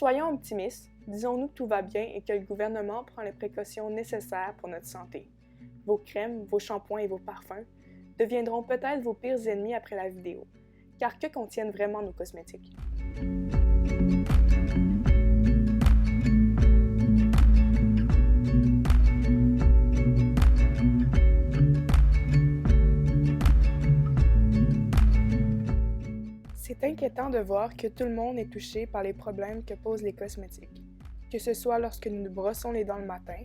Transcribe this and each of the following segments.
Soyons optimistes, disons-nous que tout va bien et que le gouvernement prend les précautions nécessaires pour notre santé. Vos crèmes, vos shampoings et vos parfums deviendront peut-être vos pires ennemis après la vidéo. Car que contiennent vraiment nos cosmétiques? C'est inquiétant de voir que tout le monde est touché par les problèmes que posent les cosmétiques, que ce soit lorsque nous nous brossons les dents le matin,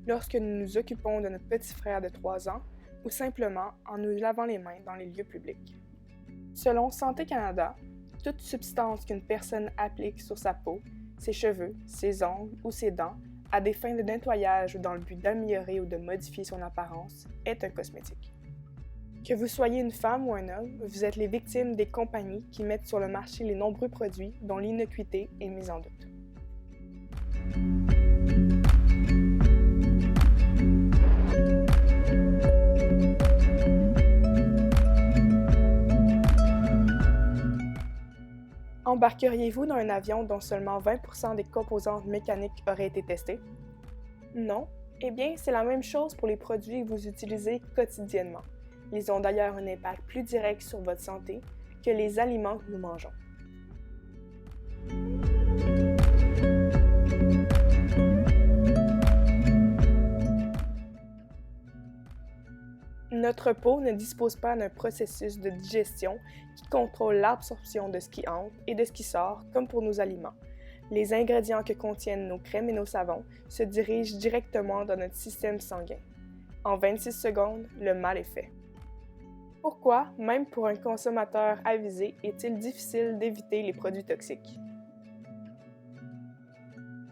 lorsque nous nous occupons de notre petit frère de 3 ans ou simplement en nous lavant les mains dans les lieux publics. Selon Santé Canada, toute substance qu'une personne applique sur sa peau, ses cheveux, ses ongles ou ses dents à des fins de nettoyage ou dans le but d'améliorer ou de modifier son apparence est un cosmétique. Que vous soyez une femme ou un homme, vous êtes les victimes des compagnies qui mettent sur le marché les nombreux produits dont l'innocuité est mise en doute. Embarqueriez-vous dans un avion dont seulement 20% des composantes mécaniques auraient été testées? Non? Eh bien, c'est la même chose pour les produits que vous utilisez quotidiennement. Ils ont d'ailleurs un impact plus direct sur votre santé que les aliments que nous mangeons. Notre peau ne dispose pas d'un processus de digestion qui contrôle l'absorption de ce qui entre et de ce qui sort, comme pour nos aliments. Les ingrédients que contiennent nos crèmes et nos savons se dirigent directement dans notre système sanguin. En 26 secondes, le mal est fait. Pourquoi, même pour un consommateur avisé, est-il difficile d'éviter les produits toxiques?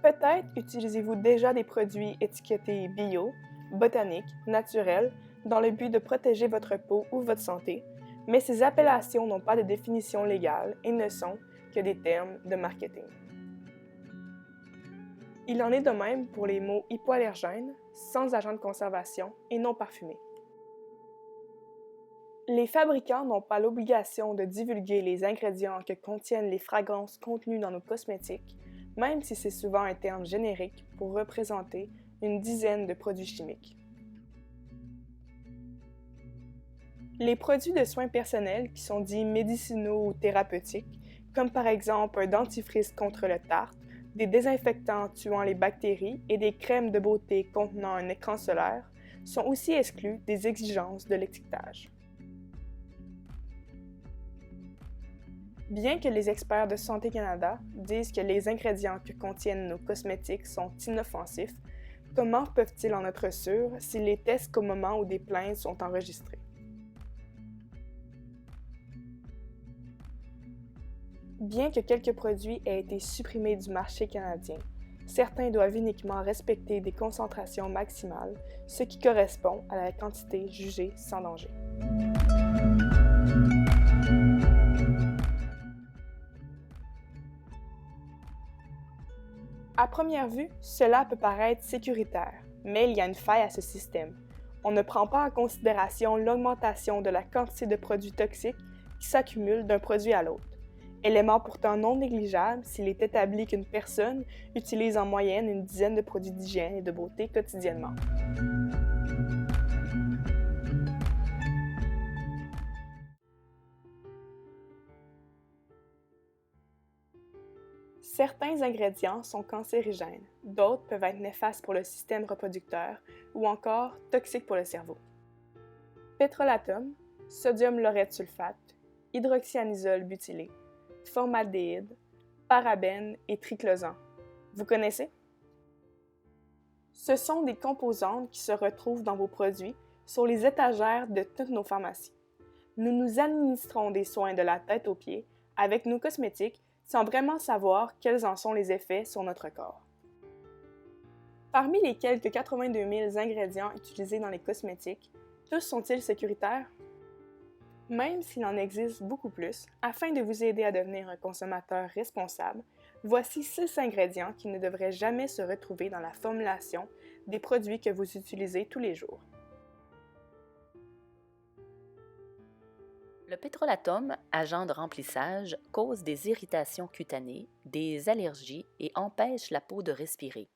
Peut-être utilisez-vous déjà des produits étiquetés bio, botaniques, naturels, dans le but de protéger votre peau ou votre santé, mais ces appellations n'ont pas de définition légale et ne sont que des termes de marketing. Il en est de même pour les mots hypoallergènes, sans agent de conservation et non parfumés. Les fabricants n'ont pas l'obligation de divulguer les ingrédients que contiennent les fragrances contenues dans nos cosmétiques, même si c'est souvent un terme générique pour représenter une dizaine de produits chimiques. Les produits de soins personnels qui sont dits médicinaux ou thérapeutiques, comme par exemple un dentifrice contre le tartre, des désinfectants tuant les bactéries et des crèmes de beauté contenant un écran solaire, sont aussi exclus des exigences de l'étiquetage. Bien que les experts de Santé Canada disent que les ingrédients que contiennent nos cosmétiques sont inoffensifs, comment peuvent-ils en être sûrs s'ils les testent qu'au moment où des plaintes sont enregistrées? Bien que quelques produits aient été supprimés du marché canadien, certains doivent uniquement respecter des concentrations maximales, ce qui correspond à la quantité jugée sans danger. À première vue, cela peut paraître sécuritaire, mais il y a une faille à ce système. On ne prend pas en considération l'augmentation de la quantité de produits toxiques qui s'accumulent d'un produit à l'autre. Élément pourtant non négligeable s'il est établi qu'une personne utilise en moyenne une dizaine de produits d'hygiène et de beauté quotidiennement. Certains ingrédients sont cancérigènes, d'autres peuvent être néfastes pour le système reproducteur ou encore toxiques pour le cerveau. Pétrolatum, sodium laureth sulfate, hydroxyanisole butylé, formaldéhyde, parabènes et triclosan. Vous connaissez? Ce sont des composantes qui se retrouvent dans vos produits sur les étagères de toutes nos pharmacies. Nous nous administrons des soins de la tête aux pieds avec nos cosmétiques sans vraiment savoir quels en sont les effets sur notre corps. Parmi les quelques 82 000 ingrédients utilisés dans les cosmétiques, tous sont-ils sécuritaires? Même s'il en existe beaucoup plus, afin de vous aider à devenir un consommateur responsable, voici 6 ingrédients qui ne devraient jamais se retrouver dans la formulation des produits que vous utilisez tous les jours. Le pétrolatum, agent de remplissage, cause des irritations cutanées, des allergies et empêche la peau de respirer.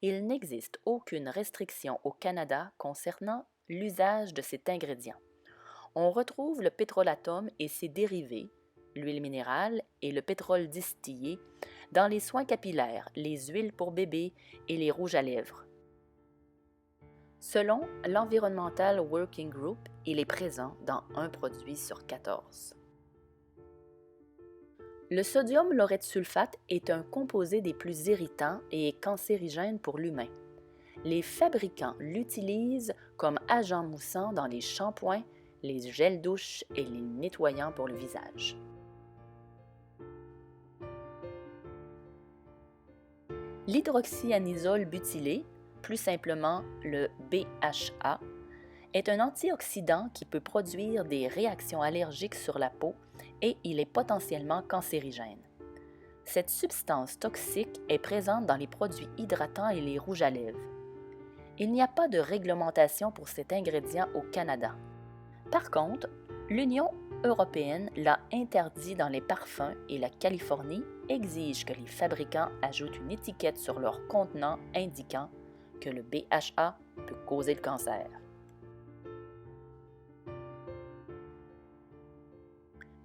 Il n'existe aucune restriction au Canada concernant l'usage de cet ingrédient. On retrouve le pétrolatum et ses dérivés, l'huile minérale et le pétrole distillé, dans les soins capillaires, les huiles pour bébé et les rouges à lèvres. Selon l'Environmental Working Group, il est présent dans un produit sur 14. Le sodium laureth sulfate est un composé des plus irritants et cancérigènes pour l'humain. Les fabricants l'utilisent comme agent moussant dans les shampoings, les gels douche et les nettoyants pour le visage. L'hydroxyanisole butylé, plus simplement le BHA, est un antioxydant qui peut produire des réactions allergiques sur la peau et il est potentiellement cancérigène. Cette substance toxique est présente dans les produits hydratants et les rouges à lèvres. Il n'y a pas de réglementation pour cet ingrédient au Canada. Par contre, l'Union européenne l'a interdit dans les parfums et la Californie exige que les fabricants ajoutent une étiquette sur leur contenant indiquant que le BHA peut causer le cancer.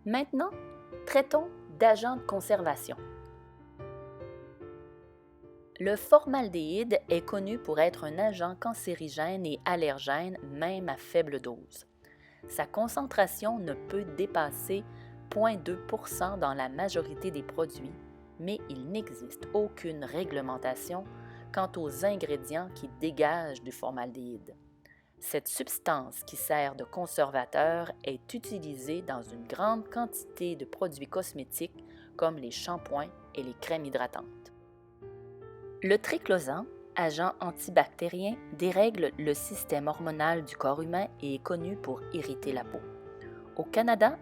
Maintenant, traitons d'agents de conservation. Le formaldéhyde est connu pour être un agent cancérigène et allergène même à faible dose. Sa concentration ne peut dépasser 0,2% dans la majorité des produits, mais il n'existe aucune réglementation quant aux ingrédients qui dégagent du formaldéhyde. Cette substance qui sert de conservateur est utilisée dans une grande quantité de produits cosmétiques comme les shampoings et les crèmes hydratantes. Le triclosan, agent antibactérien, dérègle le système hormonal du corps humain et est connu pour irriter la peau. Au Canada,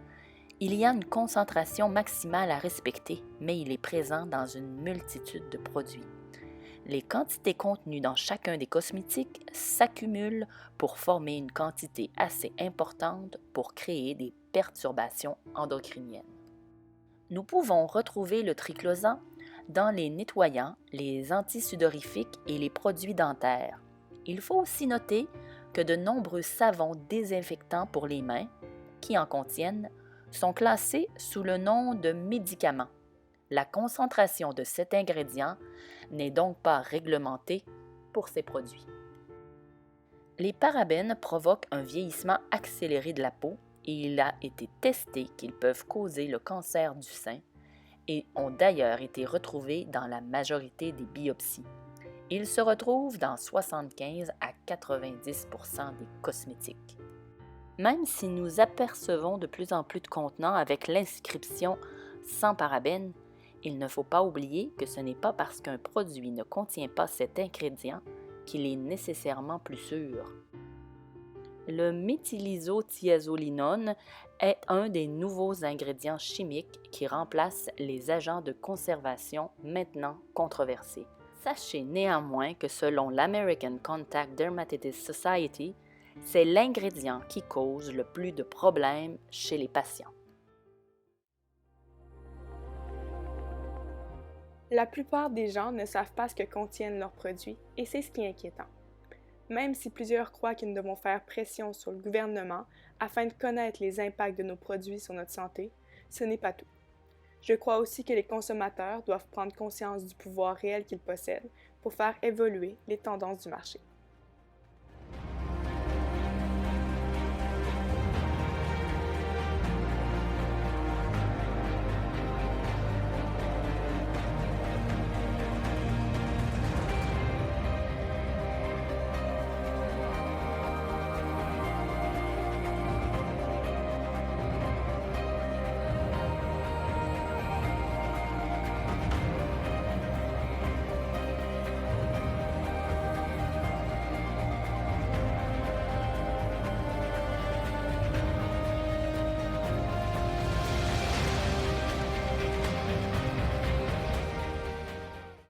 il y a une concentration maximale à respecter, mais il est présent dans une multitude de produits. Les quantités contenues dans chacun des cosmétiques s'accumulent pour former une quantité assez importante pour créer des perturbations endocriniennes. Nous pouvons retrouver le triclosan dans les nettoyants, les antisudorifiques et les produits dentaires. Il faut aussi noter que de nombreux savons désinfectants pour les mains, qui en contiennent, sont classés sous le nom de médicaments. La concentration de cet ingrédient n'est donc pas réglementée pour ces produits. Les parabènes provoquent un vieillissement accéléré de la peau et il a été testé qu'ils peuvent causer le cancer du sein et ont d'ailleurs été retrouvés dans la majorité des biopsies. Ils se retrouvent dans 75 à 90% des cosmétiques. Même si nous apercevons de plus en plus de contenants avec l'inscription « sans parabènes », il ne faut pas oublier que ce n'est pas parce qu'un produit ne contient pas cet ingrédient qu'il est nécessairement plus sûr. Le méthylisothiazolinone est un des nouveaux ingrédients chimiques qui remplacent les agents de conservation maintenant controversés. Sachez néanmoins que selon l'American Contact Dermatitis Society, c'est l'ingrédient qui cause le plus de problèmes chez les patients. La plupart des gens ne savent pas ce que contiennent leurs produits et c'est ce qui est inquiétant. Même si plusieurs croient que nous devons faire pression sur le gouvernement afin de connaître les impacts de nos produits sur notre santé, ce n'est pas tout. Je crois aussi que les consommateurs doivent prendre conscience du pouvoir réel qu'ils possèdent pour faire évoluer les tendances du marché.